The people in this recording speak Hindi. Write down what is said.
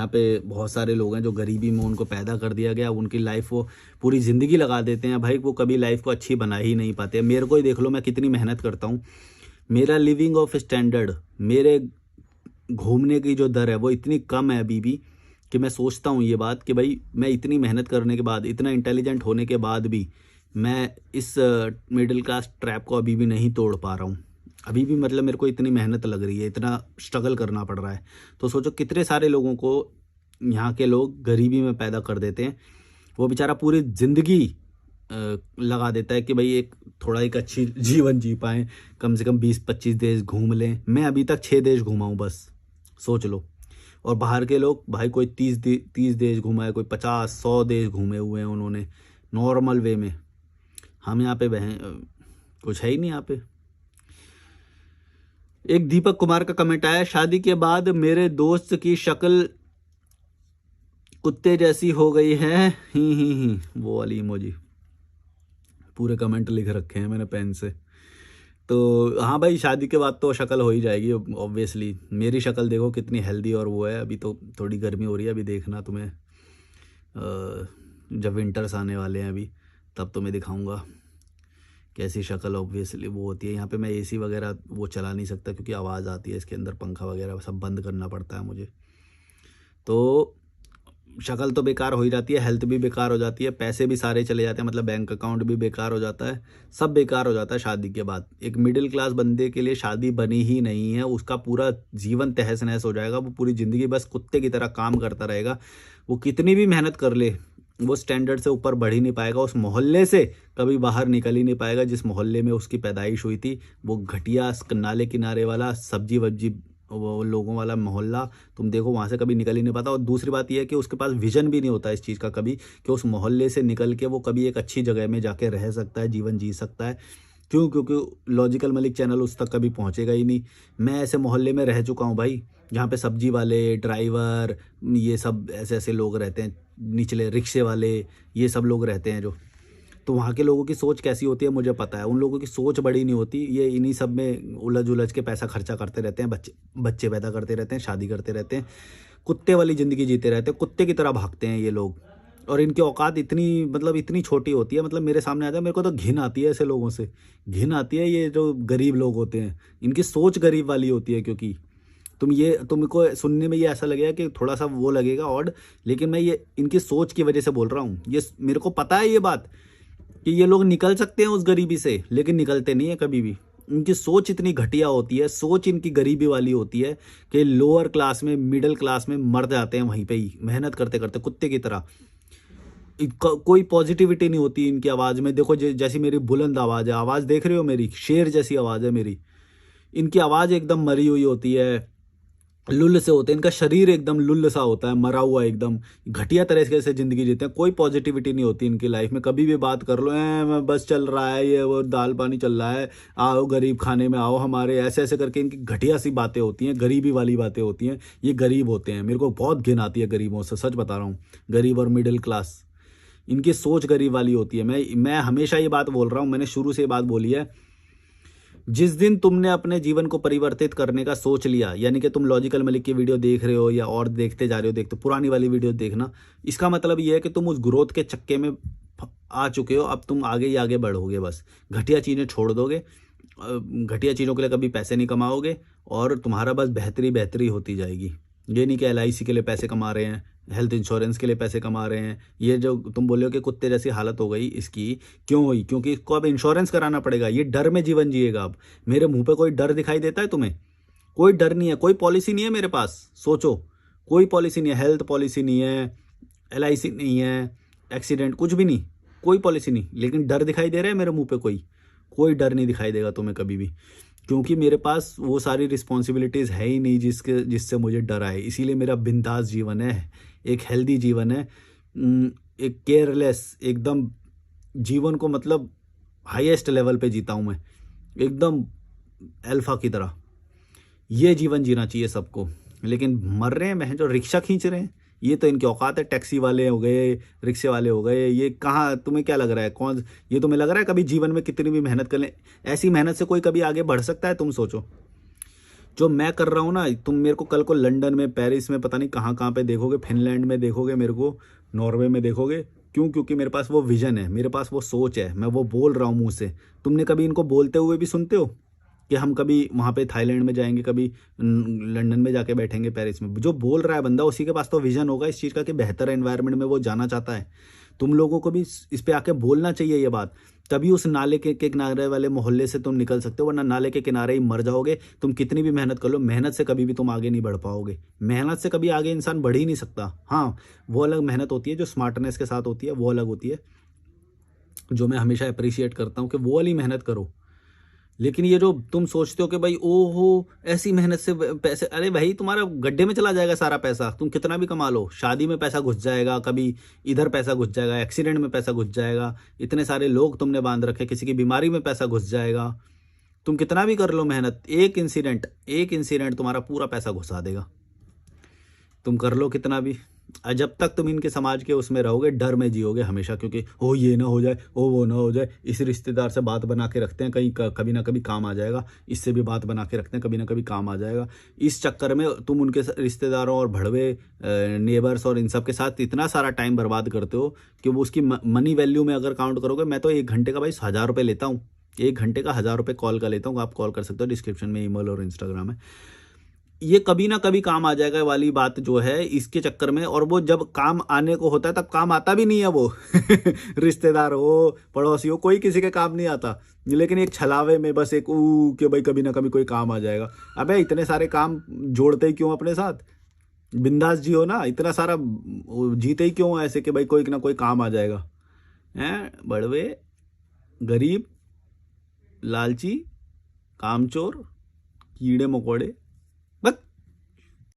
यहाँ पे बहुत सारे लोग हैं जो गरीबी में उनको पैदा कर दिया गया, उनकी लाइफ वो पूरी ज़िंदगी लगा देते हैं भाई, वो कभी लाइफ को अच्छी बना ही नहीं पाते। मेरे को ही देख लो, मैं कितनी मेहनत करता हूँ। मेरा लिविंग ऑफ स्टैंडर्ड, मेरे घूमने की जो दर है वो इतनी कम है अभी भी, कि मैं सोचता हूँ ये बात कि भाई मैं इतनी मेहनत करने के बाद, इतना इंटेलिजेंट होने के बाद भी मैं इस मिडिल क्लास ट्रैप को अभी भी नहीं तोड़ पा रहा हूँ। अभी भी मतलब मेरे को इतनी मेहनत लग रही है, इतना स्ट्रगल करना पड़ रहा है। तो सोचो कितने सारे लोगों को यहाँ के लोग गरीबी में पैदा कर देते हैं। वो बेचारा पूरी ज़िंदगी लगा देता है कि भाई एक अच्छी जीवन जी पाएँ, कम से कम 20-25 देश घूम लें। मैं अभी तक 6 देश घूमा हूँ बस, सोच लो। और बाहर के लोग भाई कोई 30 देश घूमा है, कोई 50-100 देश घूमे हुए हैं उन्होंने नॉर्मल वे में। हम यहाँ पे कुछ है ही नहीं यहाँ पे। एक दीपक कुमार का कमेंट आया, शादी के बाद मेरे दोस्त की शक्ल कुत्ते जैसी हो गई है, ही वो वाली इमोजी। पूरे कमेंट लिख रखे हैं मैंने पेन से। तो हाँ भाई, शादी के बाद तो शक्ल हो ही जाएगी ऑब्वियसली। मेरी शक्ल देखो कितनी हेल्दी और वो है। अभी तो थोड़ी गर्मी हो रही है, अभी देखना तुम्हें जब विंटर्स आने वाले हैं अभी, तब तो मैं दिखाऊंगा कैसी शक्ल ऑब्वियसली वो होती है। यहाँ पे मैं एसी वगैरह वो चला नहीं सकता क्योंकि आवाज़ आती है इसके अंदर, पंखा वगैरह सब बंद करना पड़ता है मुझे। तो शक्ल तो बेकार हो ही जाती है, हेल्थ भी बेकार हो जाती है, पैसे भी सारे चले जाते हैं, मतलब बैंक अकाउंट भी बेकार हो जाता है, सब बेकार हो जाता है शादी के बाद। एक मिडिल क्लास बंदे के लिए शादी बनी ही नहीं है, उसका पूरा जीवन तहस नहस हो जाएगा। वो पूरी ज़िंदगी बस कुत्ते की तरह काम करता रहेगा। वो कितनी भी मेहनत कर ले, वो स्टैंडर्ड से ऊपर बढ़ ही नहीं पाएगा। उस मोहल्ले से कभी बाहर निकल ही नहीं पाएगा जिस मोहल्ले में उसकी पैदाइश हुई थी। वो घटिया नाले किनारे वाला सब्जी वब्जी वो लोगों वाला मोहल्ला, तुम देखो वहाँ से कभी निकल ही नहीं पाता। और दूसरी बात यह है कि उसके पास विजन भी नहीं होता इस चीज़ का कभी, कि उस मोहल्ले से निकल के वो कभी एक अच्छी जगह में जाके रह सकता है, जीवन जी सकता है। क्यों? क्योंकि लॉजिकल मलिक चैनल उस तक कभी पहुँचेगा ही नहीं। मैं ऐसे मोहल्ले में रह चुका हूँ भाई, जहाँ पे सब्जी वाले, ड्राइवर, ये सब ऐसे ऐसे लोग रहते हैं, निचले रिक्शे वाले, ये सब लोग रहते हैं जो। तो वहाँ के लोगों की सोच कैसी होती है मुझे पता है। उन लोगों की सोच बड़ी नहीं होती, ये इन्हीं सब में उलझ उलझ के पैसा खर्चा करते रहते हैं, बच्चे पैदा करते रहते हैं, शादी करते रहते हैं, कुत्ते वाली ज़िंदगी जीते रहते हैं, कुत्ते की तरह भागते हैं ये लोग। और इनकी औकात इतनी मतलब इतनी छोटी होती है, मतलब मेरे सामने आता है, मेरे को तो घिन आती है ऐसे लोगों से, घिन आती है। ये जो गरीब लोग होते हैं, इनकी सोच गरीब वाली होती है। क्योंकि तुमको सुनने में ये ऐसा लगेगा कि थोड़ा सा वो लगेगा ऑड, लेकिन मैं ये इनकी सोच की वजह से बोल रहा हूँ। ये मेरे को पता है ये बात कि ये लोग निकल सकते हैं उस गरीबी से, लेकिन निकलते नहीं है कभी भी। इनकी सोच इतनी घटिया होती है, सोच इनकी गरीबी वाली होती है कि लोअर क्लास में, मिडिल क्लास में मर जाते हैं वहीं पे ही, मेहनत करते करते कुत्ते की तरह। कोई पॉजिटिविटी नहीं होती इनकी आवाज़ में। देखो जैसी मेरी बुलंद आवाज़ है, आवाज़ देख रहे हो मेरी, शेर जैसी आवाज़ है मेरी। इनकी आवाज़ एकदम मरी हुई होती है, लुल्ल से होते हैं, इनका शरीर एकदम लुल्ल सा होता है, मरा हुआ एकदम। घटिया तरीके से ज़िंदगी जीते हैं, कोई पॉजिटिविटी नहीं होती इनकी लाइफ में। कभी भी बात कर लो, मैं बस चल रहा है, ये वो दाल पानी चल रहा है, आओ गरीब खाने में आओ हमारे, ऐसे ऐसे करके इनकी घटिया सी बातें होती हैं, गरीबी वाली बातें होती हैं। ये गरीब होते हैं, मेरे को बहुत घिन आती है गरीबों से, सच बता रहा हूँ। गरीब और मिडिल क्लास, इनकी सोच गरीब वाली होती है। मैं हमेशा ये बात बोल रहा हूँ, मैंने शुरू से ये बात बोली है। जिस दिन तुमने अपने जीवन को परिवर्तित करने का सोच लिया, यानी कि तुम लॉजिकल मलिक की वीडियो देख रहे हो या और देखते जा रहे हो, देखते पुरानी वाली वीडियो देखना, इसका मतलब ये है कि तुम उस ग्रोथ के चक्के में आ चुके हो। अब तुम आगे ही आगे बढ़ोगे, बस घटिया चीज़ें छोड़ दोगे, घटिया चीज़ों के लिए कभी पैसे नहीं कमाओगे, और तुम्हारा बस बेहतरी बेहतरी होती जाएगी। ये नहीं कि LIC के लिए पैसे कमा रहे हैं, हेल्थ इंश्योरेंस के लिए पैसे कमा रहे हैं। ये जो तुम बोले हो कि कुत्ते जैसी हालत हो गई इसकी, क्यों हुई? क्योंकि इसको अब इंश्योरेंस कराना पड़ेगा। ये डर में जीवन जिएगा अब। मेरे मुंह पे कोई डर दिखाई देता है तुम्हें? कोई डर नहीं है, कोई पॉलिसी नहीं है मेरे पास। सोचो, कोई पॉलिसी नहीं है, हेल्थ पॉलिसी नहीं है, LIC नहीं है, एक्सीडेंट कुछ भी नहीं, कोई पॉलिसी नहीं। लेकिन डर दिखाई दे रहा है मेरे मुँह पे? कोई डर नहीं दिखाई देगा तुम्हें कभी भी, क्योंकि मेरे पास वो सारी रिस्पॉन्सिबिलिटीज़ है ही नहीं जिससे मुझे डर आए। इसीलिए मेरा बिंदास जीवन है, एक हेल्दी जीवन है, एक केयरलेस एकदम जीवन को, मतलब हाईएस्ट लेवल पे जीता हूँ मैं, एकदम अल्फा की तरह। ये जीवन जीना चाहिए सबको। लेकिन मर रहे हैं मैं जो रिक्शा खींच रहे हैं, ये तो इनकी औकात है। टैक्सी वाले हो गए, रिक्शे वाले हो गए, ये कहाँ, तुम्हें क्या लग रहा है कौन? ये तुम्हें लग रहा है कभी जीवन में कितनी भी मेहनत कर लें, ऐसी मेहनत से कोई कभी आगे बढ़ सकता है? तुम सोचो। जो मैं कर रहा हूँ ना, तुम मेरे को कल को लंदन में, पेरिस में, पता नहीं कहाँ कहाँ पे देखोगे, फिनलैंड में देखोगे मेरे को, नॉर्वे में देखोगे। क्यों? क्योंकि मेरे पास वो विजन है, मेरे पास वो सोच है, मैं वो बोल रहा हूँ मुंह से। तुमने कभी इनको बोलते हुए भी सुनते हो कि हम कभी वहाँ पे थाईलैंड में जाएंगे, कभी लंदन में जाके बैठेंगे, पेरिस में? जो बोल रहा है बंदा, उसी के पास तो विजन होगा इस चीज़ का कि बेहतर एनवायरनमेंट में वो जाना चाहता है। तुम लोगों को भी इस पे आके बोलना चाहिए ये बात, तभी उस नाले के किनारे वाले मोहल्ले से तुम निकल सकते हो, वरना नाले के किनारे ही मर जाओगे। तुम कितनी भी मेहनत कर लो, मेहनत से कभी भी तुम आगे नहीं बढ़ पाओगे। मेहनत से कभी आगे इंसान बढ़ ही नहीं सकता। हाँ, वो अलग मेहनत होती है जो स्मार्टनेस के साथ होती है, वो अलग होती है, जो मैं हमेशा अप्रिशिएट करता हूँ कि वो वाली मेहनत करो। लेकिन ये जो तुम सोचते हो कि भाई ओहो ऐसी मेहनत से पैसे, अरे भाई तुम्हारा गड्ढे में चला जाएगा सारा पैसा, तुम कितना भी कमा लो। शादी में पैसा घुस जाएगा, कभी इधर पैसा घुस जाएगा, एक्सीडेंट में पैसा घुस जाएगा, इतने सारे लोग तुमने बांध रखे, किसी की बीमारी में पैसा घुस जाएगा। तुम कितना भी कर लो मेहनत, एक इंसिडेंट तुम्हारा पूरा पैसा घुसा देगा। तुम कर लो कितना भी, जब तक तुम इनके समाज के उसमें रहोगे, डर में जियोगे हमेशा, क्योंकि ओ ये ना हो जाए, ओ वो ना हो जाए, इस रिश्तेदार से बात बना के रखते हैं, कहीं कभी ना कभी काम आ जाएगा, इससे भी बात बना के रखते हैं, कभी ना कभी काम आ जाएगा। इस चक्कर में तुम उनके रिश्तेदारों और भड़वे नेबर्स और इन सब के साथ इतना सारा टाइम बर्बाद करते हो कि वो उसकी मनी वैल्यू में अगर काउंट करोगे, मैं तो 1 घंटे का भाई 1000 रुपये लेता हूँ। 1 घंटे का 1000 रुपये कॉल का लेता हूँ। आप कॉल कर सकते हो, डिस्क्रिप्शन में ईमेल और इंस्टाग्राम है। ये कभी ना कभी काम आ जाएगा वाली बात जो है इसके चक्कर में, और वो जब काम आने को होता है तब काम आता भी नहीं है वो रिश्तेदार हो, पड़ोसी हो, कोई किसी के काम नहीं आता। लेकिन एक छलावे में बस एक कि भाई कभी ना कभी कोई काम आ जाएगा। अबे इतने सारे काम जोड़ते ही क्यों अपने साथ? बिंदास जियो ना, इतना सारा जीते ही क्यों ऐसे कि भाई कोई ना कोई काम आ जाएगा? हैं बड़वे, गरीब, लालची, कामचोर, कीड़े मकोड़े।